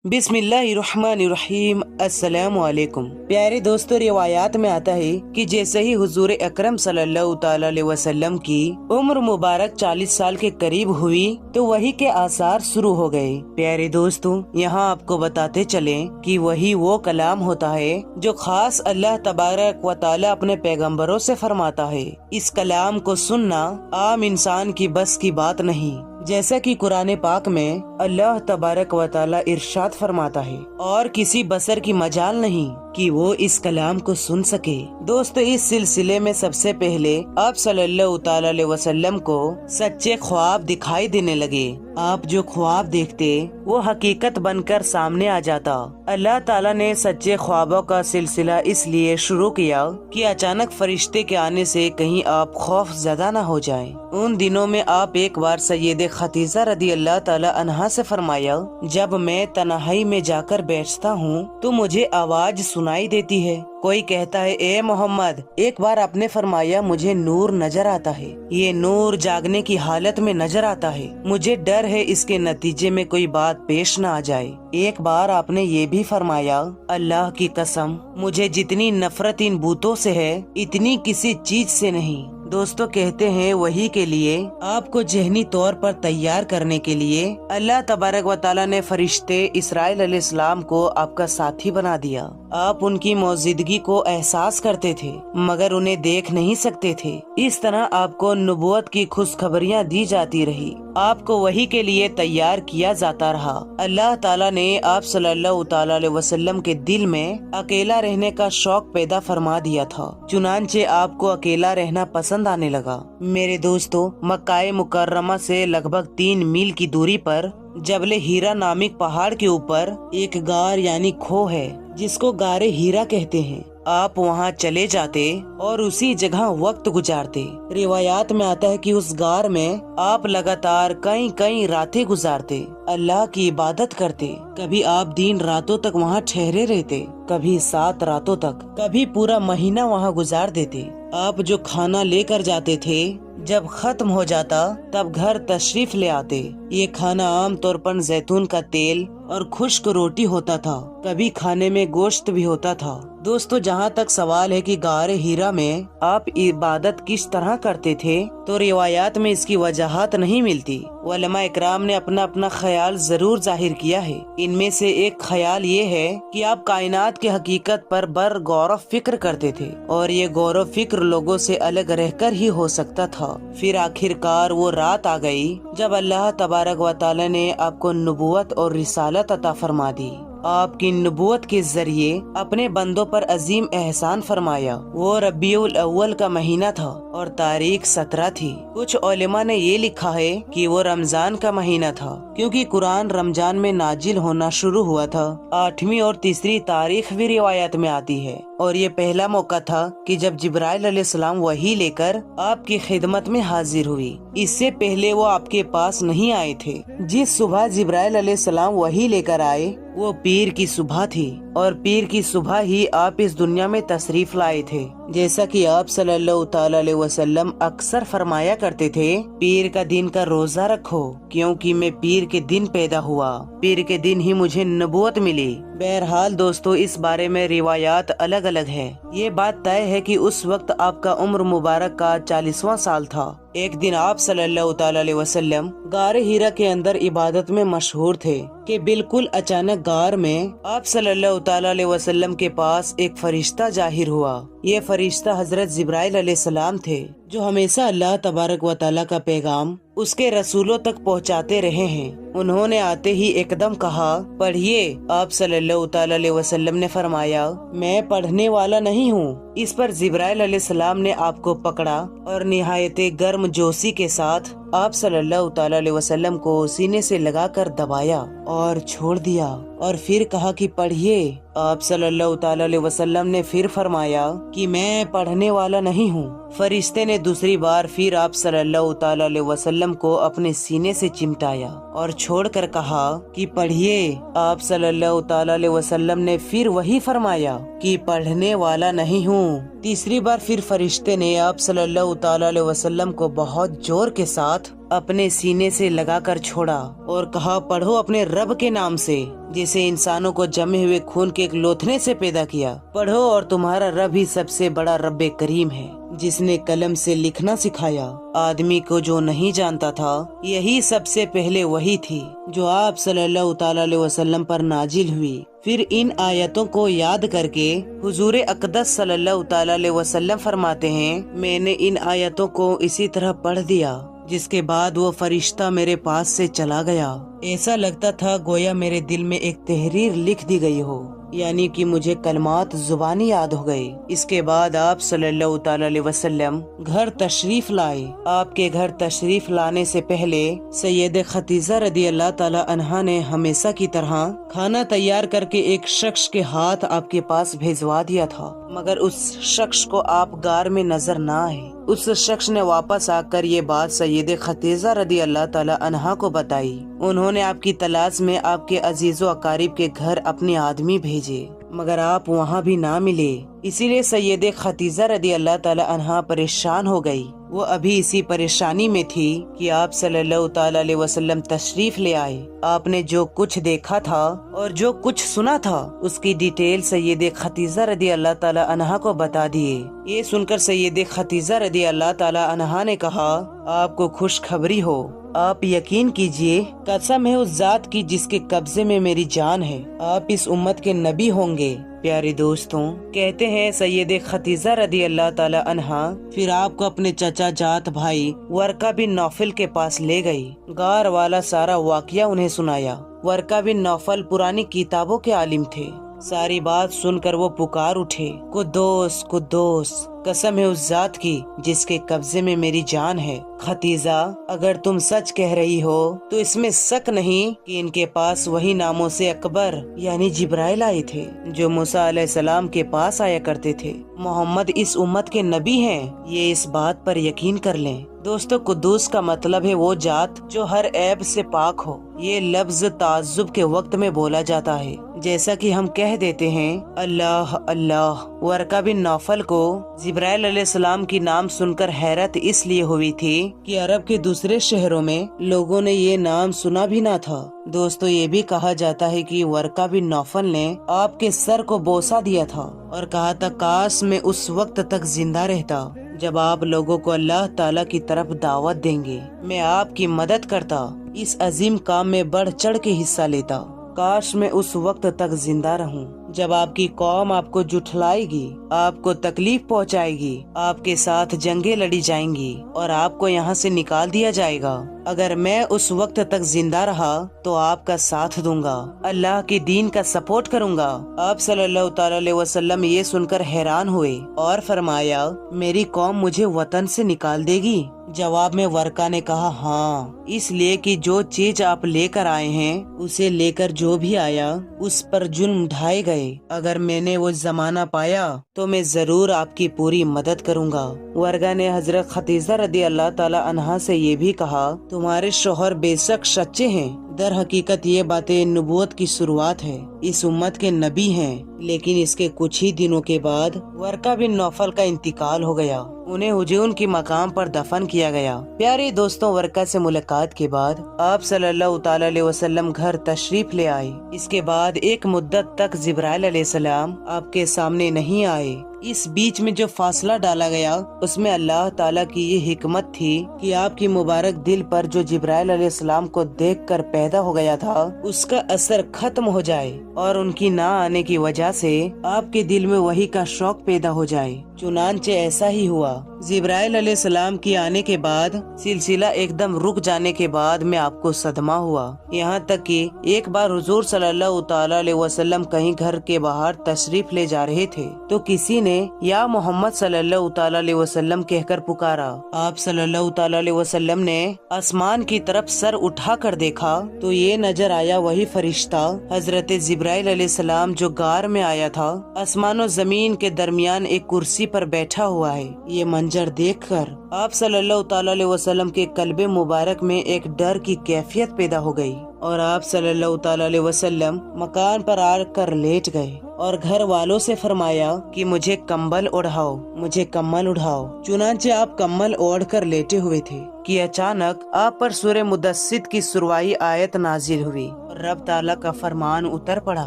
बिस्मिल्लाहिर्रहमानिर्रहीम। अस्सलाम वालेकुम। प्यारे दोस्तों, रिवायात में आता है कि जैसे ही हुजूर अकरम सल्लल्लाहु ताला अलैहि वसल्लम की उम्र मुबारक 40 साल के करीब हुई तो वही के आसार शुरू हो गए। प्यारे दोस्तों, यहाँ आपको बताते चले कि वही वो कलाम होता है जो खास अल्लाह तबारक व ताला अपने पैगम्बरों से फरमाता है। इस कलाम को सुनना आम इंसान की बस की बात नहीं। जैसा कि कुरान पाक में अल्लाह तबारक व ताला इरशाद फरमाता है, और किसी बसर की मजाल नहीं कि वो इस कलाम को सुन सके। दोस्तों, इस सिलसिले में सबसे पहले आप सल्लल्लाहु ताला अलैहि वसल्लम को सच्चे ख्वाब दिखाई देने लगे। आप जो ख्वाब देखते वो हकीकत बनकर सामने आ जाता। अल्लाह ताला ने सच्चे ख्वाबों का सिलसिला इसलिए शुरू किया कि अचानक फरिश्ते के आने से कहीं आप खौफ ज़दा न हो जाएं। उन दिनों में आप एक बार सैयद खदीजा रदी अल्लाह ताला अन्हा से फरमाया, जब मैं तन्हाई में जाकर बैठता हूँ तो मुझे आवाज सुनाई देती है। कोई कहता है, ए मोहम्मद। एक बार आपने फरमाया, मुझे नूर नजर आता है। ये नूर जागने की हालत में नजर आता है। मुझे डर है इसके नतीजे में कोई बात पेश न आ जाए। एक बार आपने ये भी फरमाया, अल्लाह की कसम, मुझे जितनी नफरत इन बूतों से है इतनी किसी चीज से नहीं। दोस्तों, कहते हैं वही के लिए आपको जहनी तौर पर तैयार करने के लिए अल्लाह तबारक व ताला ने फरिश्ते इसराइल अलैहिस्सलाम को आपका साथी बना दिया। आप उनकी मौजूदगी को एहसास करते थे मगर उन्हें देख नहीं सकते थे। इस तरह आपको नबूवत की खुशखबरियाँ दी जाती रही, आपको वही के लिए तैयार किया जाता रहा। अल्लाह ताला ने आप सल्लल्लाहु ताला अलैहि वसल्लम के दिल में अकेला रहने का शौक पैदा फरमा दिया था। चुनांचे आपको अकेला रहना पसंद आने लगा। मेरे दोस्तों, मक्का मुकर्रमा से लगभग 3 मील की दूरी पर जबले हीरा नामिक पहाड़ के ऊपर एक गार यानी खो है जिसको गारे हीरा कहते हैं। आप वहाँ चले जाते और उसी जगह वक्त गुजारते। रिवायात में आता है कि उस गार में आप लगातार कई रातें गुजारते, अल्लाह की इबादत करते। कभी आप दिन रातों तक वहाँ ठहरे रहते, कभी 7 रातों तक, कभी पूरा महीना वहाँ गुजार देते। आप जो खाना लेकर जाते थे जब खत्म हो जाता तब घर तशरीफ ले आते। ये खाना आम तौर पर जैतून का तेल और खुश्क रोटी होता था, कभी खाने में गोश्त भी होता था। दोस्तों, जहाँ तक सवाल है कि गारे हीरा में आप इबादत किस तरह करते थे, तो रिवायात में इसकी वजाहत नहीं मिलती। उलमा इकराम ने अपना अपना ख्याल जरूर जाहिर किया है। इनमें से एक ख्याल ये है कि आप कायनात की हकीकत पर बर गौर फिक्र करते थे और ये गौर फिक्र लोगों से अलग रहकर ही हो सकता था। फिर आखिरकार वो रात आ गई जब अल्लाह तबारक व ताला ने आपको नबूवत और रिसालत अता फरमा दी। आपकी नबूवत के जरिए अपने बंदों पर अजीम एहसान फरमाया। वो रबीउल अव्वल का महीना था और तारीख 17 थी। कुछ उलेमा ने ये लिखा है कि वो रमजान का महीना था क्योंकि कुरान रमजान में नाजिल होना शुरू हुआ था। 8वीं और तीसरी तारीख भी रिवायत में आती है और ये पहला मौका था कि जब जिब्राइल अलैहिस्सलाम वही लेकर आपकी खिदमत में हाजिर हुई। इससे पहले वो आपके पास नहीं आए थे। जिस सुबह जिब्राइल अलैहिस्सलाम वही लेकर आए वो पीर की सुबह थी और पीर की सुबह ही आप इस दुनिया में तशरीफ लाए थे। जैसा कि आप सल्लल्लाहु ताला अलैहि वसल्लम अक्सर फरमाया करते थे, पीर का दिन का रोजा रखो क्योंकि मैं पीर के दिन पैदा हुआ, पीर के दिन ही मुझे नबूवत मिली। बहरहाल दोस्तों, इस बारे में रिवायात अलग अलग है। ये बात तय है कि उस वक्त आपका उम्र मुबारक का 40वां साल था। एक दिन आप सल्लल्लाहु ताला अलैहि वसल्लम गारे हीरा के अंदर इबादत में मशहूर थे कि बिल्कुल अचानक गार में आप सल्लल्लाहु ताला अलैहि वसल्लम के पास एक फरिश्ता जाहिर हुआ। ये फरिश्ता हजरत जिब्राइल अलैहिस्सलाम थे जो हमेशा अल्लाह तबारक व ताला का पैगाम उसके रसूलों तक पहुंचाते रहे हैं। उन्होंने आते ही एकदम कहा, पढ़िए। आप सल्लल्लाहु ताला अलैहि वसल्लम ने फरमाया, मैं पढ़ने वाला नहीं हूँ। इस पर जिब्राइल अलैहिस्सलाम ने आपको पकड़ा और निहायत गर्म जोशी के साथ आप सल्लल्लाहु ताला अलैहि वसल्लम को सीने से लगाकर दबाया और छोड़ दिया और फिर कहा कि पढ़िए। आप सल्लल्लाहु ताला अलैहि वसल्लम ने फिर फरमाया कि मैं पढ़ने वाला नहीं हूँ। फरिश्ते ने दूसरी बार फिर आप सल्लल्लाहु ताला अलैहि वसल्लम को अपने सीने से चिमटाया और छोड़कर कहा कि पढ़िए। आप सल्लल्लाहु ताला अलैहि वसल्लम ने फिर वही फरमाया कि पढ़ने वाला नहीं हूँ। तीसरी बार फिर फरिश्ते ने आप सल्लल्लाहु ताला अलैहि वसल्लम को बहुत जोर के साथ अपने सीने से लगाकर छोड़ा और कहा, पढ़ो अपने रब के नाम से जिसे इंसानों को जमे हुए खून के एक लोथने से पैदा किया। पढ़ो और तुम्हारा रब ही सबसे बड़ा रब्बे करीम है जिसने कलम से लिखना सिखाया। आदमी को जो नहीं जानता था यही सबसे पहले वही थी जो आप सल्लल्लाहु ताला अलैहि वसल्लम पर नाजिल हुई। फिर इन आयतों को याद करके हुजूर अक़दस सल्लल्लाहु ताला अलैहि वसल्लम फरमाते हैं, मैंने इन आयतों को इसी तरह पढ़ दिया जिसके बाद वो फरिश्ता मेरे पास से चला गया। ऐसा लगता था गोया मेरे दिल में एक तहरीर लिख दी गई हो, यानी कि मुझे कलमात जुबानी याद हो गए। इसके बाद आप सल्लल्लाहु ताला अलैहि वसल्लम घर तशरीफ लाए। आपके घर तशरीफ लाने से पहले सैयद खतीजा रदी अल्लाह ताला अन्हा ने हमेशा की तरह खाना तैयार करके एक शख्स के हाथ आपके पास भेजवा दिया था, मगर उस शख्स को आप गार में नजर न आए। उस शख्स ने वापस आकर ये बात सैयद खतीजा रदी अल्लाह ताला अन्हा को बताई। उन्होंने आपकी तलाश में आपके अजीजो अकारीब के घर अपने आदमी भेजे, मगर आप वहाँ भी ना मिले। इसीलिए सैयद खतीजा रदी अल्लाह ताला अन्हा परेशान हो गई। वो अभी इसी परेशानी में थी कि आप सल्लल्लाहु ताला अलैहि वसल्लम तशरीफ ले आए। आपने जो कुछ देखा था और जो कुछ सुना था उसकी डिटेल सैयद खतीजा रदी अल्लाह ताला अन्हा को बता दिए। ये सुनकर सैयद खतीजा रदी अल्लाह ताला अन्हा ने कहा, आपको खुशखबरी हो, आप यकीन कीजिए, कसम है उस जात की जिसके कब्जे में मेरी जान है, आप इस उम्मत के नबी होंगे। प्यारे दोस्तों, कहते हैं सैयद खतीजा रदी अल्लाह ताला अन्हा फिर आपको अपने चचा जात भाई वर्का बिन नौफल के पास ले गई। गार वाला सारा वाकया उन्हें सुनाया। वर्का बिन नौफल पुरानी किताबों के आलिम थे। सारी बात सुनकर वो पुकार उठे, कुद्दूस कुद्दूस, कसम है उस जात की जिसके कब्जे में मेरी जान है। खतीजा, अगर तुम सच कह रही हो तो इसमें शक नहीं कि इनके पास वही नामों से अकबर यानी जिब्राइल आए थे जो मूसा अलैहिस्सलाम के पास आया करते थे। मोहम्मद इस उम्मत के नबी हैं, ये इस बात पर यकीन कर लें। दोस्तों, कुद्दूस का मतलब है वो जात जो हर ऐब से पाक हो। ये लफ्ज ताज्जुब के वक्त में बोला जाता है, जैसा कि हम कह देते हैं अल्लाह अल्लाह। वर्का बिन नौफल को जिब्राइल अलैहिस्सलाम की नाम सुनकर हैरत इसलिए हुई थी कि अरब के दूसरे शहरों में लोगों ने ये नाम सुना भी ना था। दोस्तों, ये भी कहा जाता है कि वर्का बिन नौफल ने आपके सर को बोसा दिया था और कहा था, काश मैं उस वक्त तक जिंदा रहता जब आप लोगों को अल्लाह ताला की तरफ दावत देंगे, मैं आपकी मदद करता, इस अजीम काम में बढ़ चढ़ के हिस्सा लेता। काश मैं उस वक्त तक जिंदा रहूं जब आपकी कौम आपको जुठलाएगी, आपको तकलीफ पहुंचाएगी, आपके साथ जंगे लड़ी जाएंगी और आपको यहाँ से निकाल दिया जाएगा। अगर मैं उस वक्त तक जिंदा रहा तो आपका साथ दूंगा, अल्लाह के दीन का सपोर्ट करूंगा। आप सल्लल्लाहु ताला अलैहि वसल्लम ये सुनकर हैरान हुए और फरमाया, मेरी कौम मुझे वतन से निकाल देगी? जवाब में वर्का ने कहा, हाँ, इसलिए कि जो चीज आप लेकर आए हैं उसे लेकर जो भी आया उस पर जुल्म ढाए गए। अगर मैंने वो जमाना पाया तो मैं जरूर आपकी पूरी मदद करूंगा। वर्का ने हजरत खतीजा रदी अल्लाह ताला अन्हा से ये भी कहा, तुम्हारे शोहर बेशक सच्चे हैं, दर हकीकत ये बातें नबूवत की शुरुआत है, इस उम्मत के नबी हैं। लेकिन इसके कुछ ही दिनों के बाद वर्का बिन नौफल का इंतकाल हो गया। उन्हें हुजून की मकाम पर दफन किया गया। प्यारे दोस्तों, वर्का से मुलाकात के बाद आप सल्लल्लाहु ताला अलैहि वसल्लम घर तशरीफ ले आए। इसके बाद एक मुद्दत तक जिब्राइल अलैहिस्सलाम आपके सामने नहीं आए। इस बीच में जो फासला डाला गया उसमें अल्लाह ताला की ये हिकमत थी कि आपकी मुबारक दिल पर जो जिब्राइल अलैहिस्सलाम को देखकर पैदा हो गया था उसका असर खत्म हो जाए और उनकी ना आने की वजह से आपके दिल में वही का शौक पैदा हो जाए। चुनांचे ऐसा ही हुआ। जिब्राइल अलैहिस्सलाम की आने के बाद सिलसिला एकदम रुक जाने के बाद में आपको सदमा हुआ। यहाँ तक कि एक बार हुजूर सल्लल्लाहु ताला अलैहि वसल्लम कहीं घर के बाहर तशरीफ ले जा रहे थे तो किसी ने या मोहम्मद सल्लल्लाहु ताला अलैहि वसल्लम कहकर पुकारा। आप सल्लल्लाहु ताला अलैहि वसल्लम ने आसमान की तरफ सर उठाकर देखा तो ये नजर आया वही फरिश्ता हजरत जिब्राइल अलैहिस्सलाम जो गार में आया था। आसमान और जमीन के दरमियान एक कुर्सी पर बैठा हुआ है। ये मंजर देखकर आप सल्लल्लाहु ताला अलैहि वसल्लम के कल्बे मुबारक में एक डर की कैफियत पैदा हो गई और आप सल्लल्लाहु ताला अलैहि वसल्लम मकान पर आकर लेट गए और घर वालों से फरमाया कि मुझे कंबल उड़ाओ। चुनांचे आप कंबल ओढ़ कर लेटे हुए थे कि अचानक आप पर सूरह मुदस्सिर की शुरुआती आयत नाजिल हुई और रब ताला का फरमान उतर पड़ा।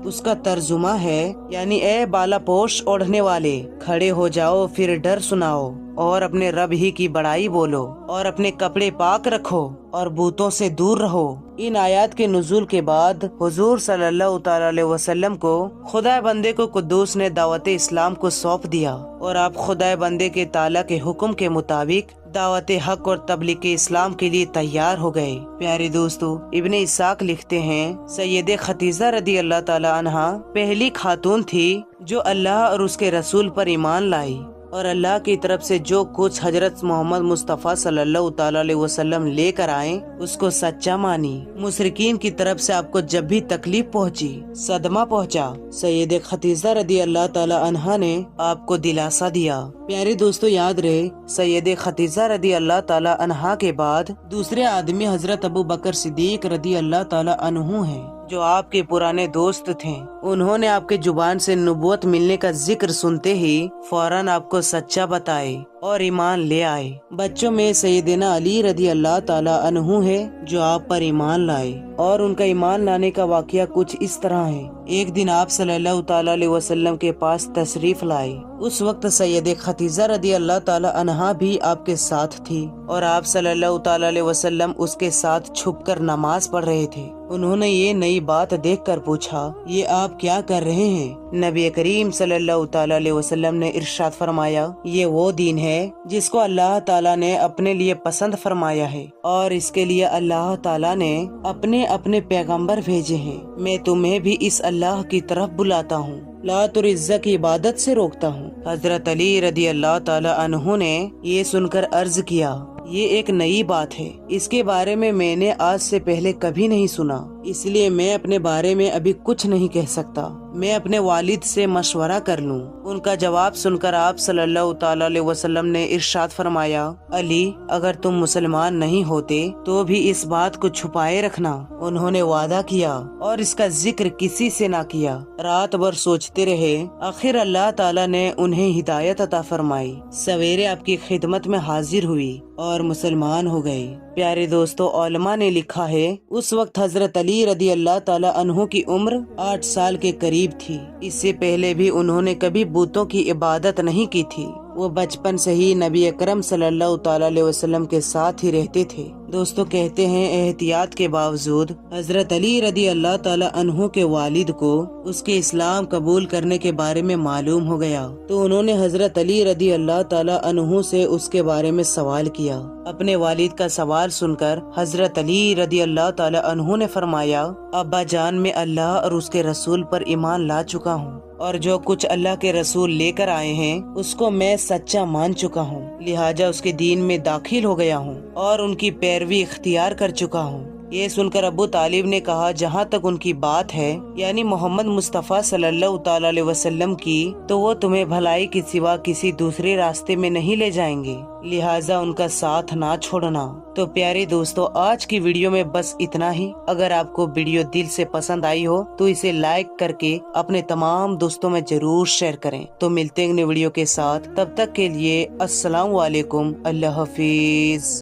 उसका तर्जुमा है यानी ए बालापोश ओढ़ने वाले, खड़े हो जाओ फिर डर सुनाओ और अपने रब ही की बड़ाई बोलो और अपने कपड़े पाक रखो और बूतों से दूर रहो। इन आयत के नुज़ूल के बाद हुजूर सल्लल्लाहु ताला अलैहि वसल्लम को खुदा बंदे को कुद्दूस ने दावत इस्लाम को सौंप दिया और आप खुदा बंदे के ताला के हुक्म के मुताबिक दावत हक और तबलीग इस्लाम के लिए तैयार हो गए। प्यारे दोस्तों, इब्ने इसाक लिखते हैं सैयद खतीजा रदी अल्लाह ताला अन्हा पहली खातून थी जो अल्लाह और उसके रसूल पर ईमान लाई और अल्लाह की तरफ से जो कुछ हजरत मोहम्मद मुस्तफ़ा सल्लल्लाहु ताला अलैहि वसल्लम लेकर आए उसको सच्चा मानी। मुशरिकीन की तरफ से आपको जब भी तकलीफ पहुंची, सदमा पहुंचा, सैयद खतीजा रदी अल्लाह ताला अन्हा ने आपको दिलासा दिया। प्यारे दोस्तों, याद रहे सैयद खतीजा रदी अल्लाह ताला अन्हा के बाद दूसरे आदमी हजरत अबू बकर सिद्दीक रदी अल्लाह ताला अन्हु हैं, जो आपके पुराने दोस्त थे। उन्होंने आपके जुबान से नबूवत मिलने का जिक्र सुनते ही फौरन आपको सच्चा बताए और ईमान ले आए। बच्चों में सैयदना अली रदी अल्लाह ताला अन्हु है जो आप पर ईमान लाए और उनका ईमान लाने का वाकया कुछ इस तरह है। एक दिन आप सल्लल्लाहु ताला अलैहि वसल्लम के पास तशरीफ लाए। उस वक्त सैयद खतीजा रदी अल्लाह ताला अन्हा भी आपके साथ थी और आप सल्लल्लाहु ताला अलैहि वसल्लम उसके साथ छुपकर नमाज पढ़ रहे थे। उन्होंने ये नई बात देखकर पूछा, ये आप क्या कर रहे हैं? नबी करीम सल्लल्लाहु ताला अलैहि वसल्लम ने इरशाद फरमाया, ये वो दीन है जिसको अल्लाह ताला ने अपने लिए पसंद फरमाया है और इसके लिए अल्लाह ताला ने अपने अपने पैगंबर भेजे हैं। मैं तुम्हें भी इस अल्लाह की तरफ बुलाता हूँ, लात और इज्जत की इबादत से रोकता हूँ। हजरत अली रदी अल्लाह ताला अन्हु ने ये सुनकर अर्ज किया, ये एक नई बात है, इसके बारे में मैंने आज से पहले कभी नहीं सुना, इसलिए मैं अपने बारे में अभी कुछ नहीं कह सकता। मैं अपने वालिद से मशवरा कर लूं। उनका जवाब सुनकर आप सल्लल्लाहु ताला अलैहि वसल्लम ने इरशाद फरमाया, अली अगर तुम मुसलमान नहीं होते तो भी इस बात को छुपाए रखना। उन्होंने वादा किया और इसका जिक्र किसी से ना किया। रात भर सोचते रहे, आखिर अल्लाह ताला ने उन्हें हिदायत अता फरमाई। सवेरे आपकी खिदमत में हाजिर हुई और मुसलमान हो गए। प्यारे दोस्तों, उलमा ने लिखा है उस वक्त हजरत अली रदी अल्लाह ताला अन्हु की उम्र 8 साल के करीब थी। इससे पहले भी उन्होंने कभी बुतों की इबादत नहीं की थी। वो बचपन से ही नबी अकरम सल्लल्लाहु ताला अलैहि वसल्लम के साथ ही रहते थे। दोस्तों, कहते हैं एहतियात के बावजूद हजरत अली रदी अल्लाह ताला अन्हु के वालिद को उसके इस्लाम कबूल करने के बारे में मालूम हो गया, तो उन्होंने हजरत अली रदी अल्लाह ताला अन्हु से उसके बारे में सवाल किया। अपने वालिद का सवाल सुनकर हजरत अली रदी अल्लाह ताला अन्हु ने फरमाया, अब्बा जान, मैं अल्लाह और उसके रसूल पर ईमान ला चुका हूँ और जो कुछ अल्लाह के रसूल लेकर आए हैं उसको मैं सच्चा मान चुका हूँ, लिहाजा उसके दीन में दाखिल हो गया हूँ और उनकी पैरवी इख्तियार कर चुका हूँ। ये सुनकर अबू तालिब ने कहा, जहाँ तक उनकी बात है यानी मोहम्मद मुस्तफ़ा सल्लल्लाहु ताला अलैहि वसल्लम की, तो वो तुम्हें भलाई के सिवा किसी दूसरे रास्ते में नहीं ले जाएंगे, लिहाजा उनका साथ ना छोड़ना। तो प्यारे दोस्तों, आज की वीडियो में बस इतना ही। अगर आपको वीडियो दिल से पसंद आई हो तो इसे लाइक करके अपने तमाम दोस्तों में जरूर शेयर करें। तो मिलते हैं अगले वीडियो के साथ, तब तक के लिए अस्सलाम वालेकुम, अल्लाह हाफिज।